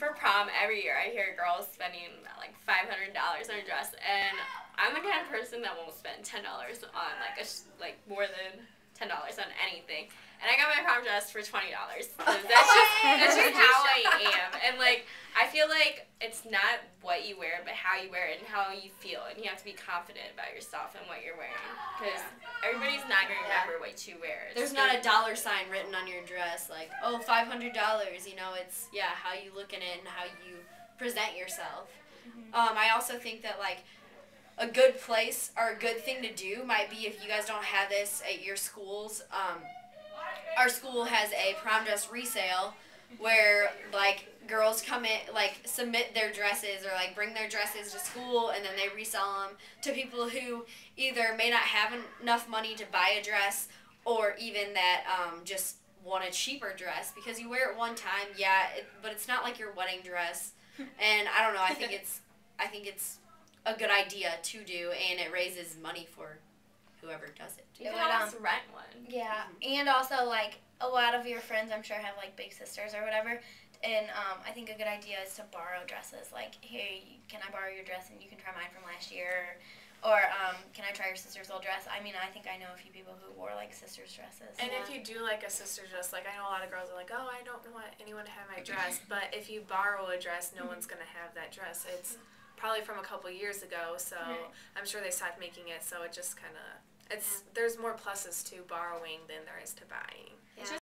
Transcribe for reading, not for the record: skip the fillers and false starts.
for prom every year I hear girls spending like $500 on a dress, and I'm the kind of person that won't spend $10 on like more than $10 on anything. And I got my prom dress for $20. That's just how I am. And like I feel like it's not what you wear, but how you wear it and how you feel. And you have to be confident about yourself and what you're wearing, because everybody's not going to remember what you wear. There's not a dollar sign written on your dress like, oh, $500. You know, it's how you look in it and how you present yourself. I also think that like a good place or a good thing to do might be, if you guys don't have this at your schools, our school has a prom dress resale where like girls come in, like submit their dresses or like bring their dresses to school, and then they resell them to people who either may not have enough money to buy a dress, or even that just want a cheaper dress because you wear it one time, but it's not like your wedding dress. And I don't know, I think it's a good idea to do, and it raises money for whoever does it. You can almost rent one. Yeah, and also like a lot of your friends, I'm sure, have like big sisters or whatever, and I think a good idea is to borrow dresses. Like, hey, can I borrow your dress and you can try mine from last year, or can I try your sister's old dress? I mean, I think I know a few people who wore like sisters' dresses. And if you do like a sister's dress, like I know a lot of girls are like, oh, I don't want anyone to have my dress, but if you borrow a dress, no one's gonna have that dress. It's probably from a couple years ago, so I'm sure they stopped making it. So it just kind of there's more pluses to borrowing than there is to buying. It's just